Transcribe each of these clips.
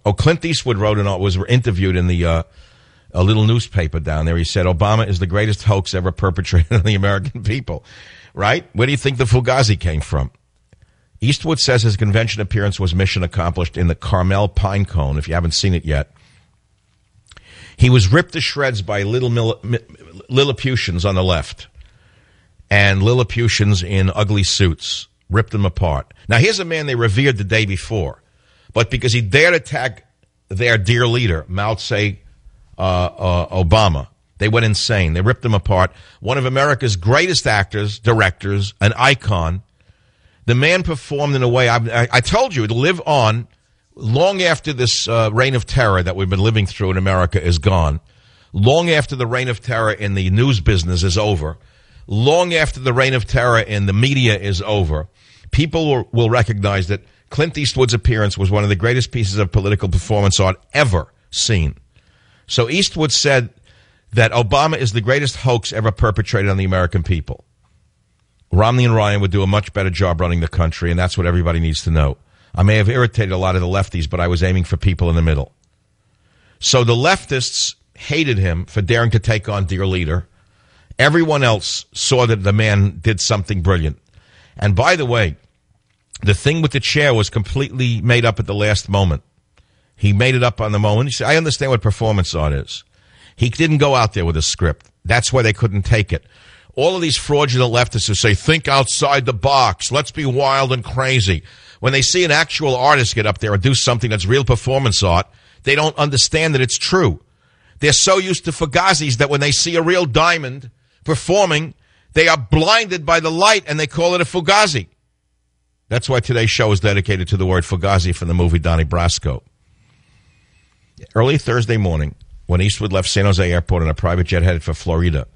Oh, Clint Eastwood was interviewed in a little newspaper down there. He said, Obama is the greatest hoax ever perpetrated on the American people. Right? Where do you think the Fugazi came from? Eastwood says his convention appearance was mission accomplished in the Carmel Pine Cone, if you haven't seen it yet. He was ripped to shreds by Lilliputians on the left. And Lilliputians in ugly suits ripped them apart. Now, here's a man they revered the day before. But because he dared attack their dear leader, Mao Tse Obama, they went insane. They ripped him apart. One of America's greatest actors, directors, an icon. The man performed in a way, I told you, to live on long after this reign of terror that we've been living through in America is gone. Long after the reign of terror in the news business is over. Long after the reign of terror in the media is over. People will recognize that Clint Eastwood's appearance was one of the greatest pieces of political performance art ever seen. So Eastwood said that Obama is the greatest hoax ever perpetrated on the American people. Romney and Ryan would do a much better job running the country, and that's what everybody needs to know. I may have irritated a lot of the lefties, but I was aiming for people in the middle. So the leftists hated him for daring to take on dear leader. Everyone else saw that the man did something brilliant. And by the way, the thing with the chair was completely made up at the last moment. He made it up on the moment. He said, I understand what performance art is. He didn't go out there with a script. That's why they couldn't take it. All of these fraudulent leftists who say, think outside the box. Let's be wild and crazy. When they see an actual artist get up there and do something that's real performance art, they don't understand that it's true. They're so used to Fugazis that when they see a real diamond performing, they are blinded by the light and they call it a Fugazi. That's why today's show is dedicated to the word Fugazi from the movie Donnie Brasco. Early Thursday morning, when Eastwood left San Jose Airport on a private jet headed for Florida,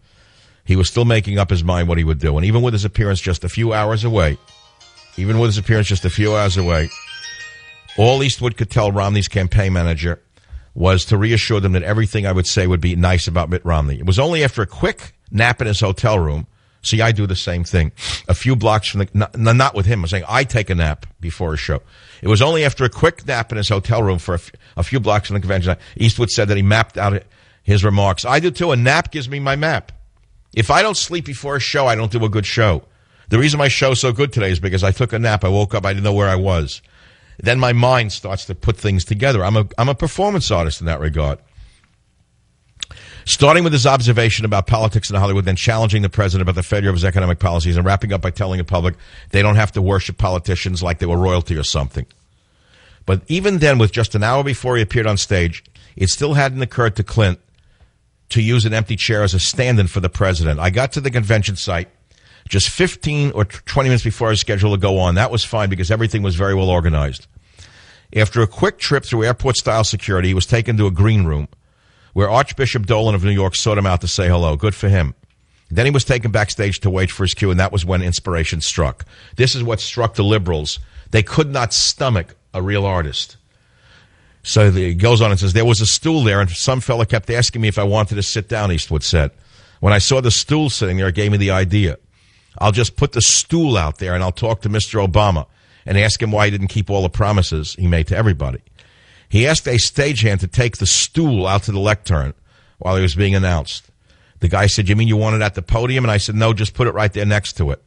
he was still making up his mind what he would do. And even with his appearance just a few hours away, all Eastwood could tell Romney's campaign manager was to reassure them that everything I would say would be nice about Mitt Romney. It was only after a quick nap in his hotel room. See, I do the same thing. A few blocks from not with him. I'm saying I take a nap before a show. It was only after a quick nap in his hotel room for a few blocks from the convention. Eastwood said that he mapped out his remarks. I do too. A nap gives me my map. If I don't sleep before a show, I don't do a good show. The reason my show's so good today is because I took a nap. I woke up. I didn't know where I was. Then my mind starts to put things together. I'm a performance artist in that regard. Starting with his observation about politics in Hollywood, then challenging the president about the failure of his economic policies, and wrapping up by telling the public they don't have to worship politicians like they were royalty or something. But even then, with just an hour before he appeared on stage, it still hadn't occurred to Clint to use an empty chair as a stand-in for the president. I got to the convention site just 15 or 20 minutes before I was scheduled to go on. That was fine because everything was very well organized. After a quick trip through airport-style security, he was taken to a green room where Archbishop Dolan of New York sought him out to say hello. Good for him. Then he was taken backstage to wait for his cue, and that was when inspiration struck. This is what struck the liberals. They could not stomach a real artist. So he goes on and says, there was a stool there, and some fella kept asking me if I wanted to sit down, Eastwood said. When I saw the stool sitting there, it gave me the idea. I'll just put the stool out there, and I'll talk to Mr. Obama and ask him why he didn't keep all the promises he made to everybody. He asked a stagehand to take the stool out to the lectern while he was being announced. The guy said, you mean you want it at the podium? And I said, no, just put it right there next to it.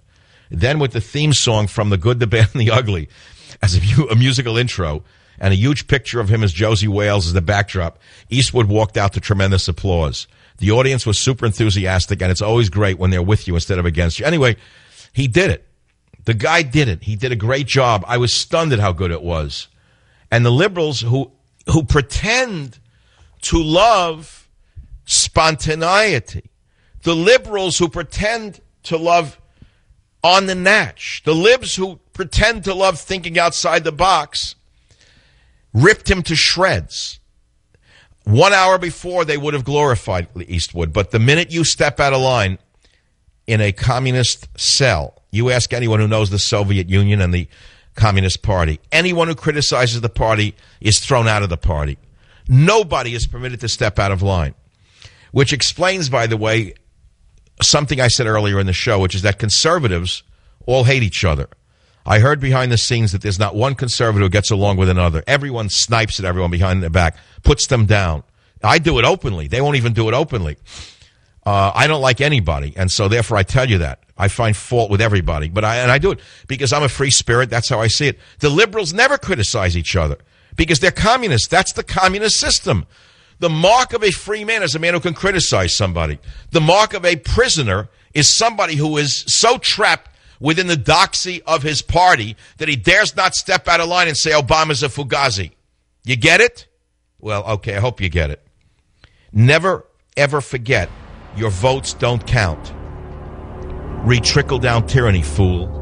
Then with the theme song from The Good, the Bad, and the Ugly as a musical intro and a huge picture of him as Josie Wales as the backdrop, Eastwood walked out to tremendous applause. The audience was super enthusiastic, and it's always great when they're with you instead of against you. Anyway, he did it. The guy did it. He did a great job. I was stunned at how good it was. And the liberals who pretend to love spontaneity, the liberals who pretend to love on the natch, the libs who pretend to love thinking outside the box, ripped him to shreds. 1 hour before, they would have glorified Eastwood. But the minute you step out of line in a communist cell, you ask anyone who knows the Soviet Union and the Communist Party, anyone who criticizes the party is thrown out of the party. Nobody is permitted to step out of line. Which explains, by the way, something I said earlier in the show, which is that conservatives all hate each other. I heard behind the scenes that there's not one conservative who gets along with another. Everyone snipes at everyone behind their back, puts them down. I do it openly. They won't even do it openly. I don't like anybody, and so therefore I tell you that. I find fault with everybody, but I do it because I'm a free spirit. That's how I see it. The liberals never criticize each other because they're communists. That's the communist system. The mark of a free man is a man who can criticize somebody. The mark of a prisoner is somebody who is so trapped within the doxy of his party that he dares not step out of line and say Obama's a Fugazi. You get it? Well, okay, I hope you get it. Never, ever forget your votes don't count. Read Trickle-Down Tyranny, fool.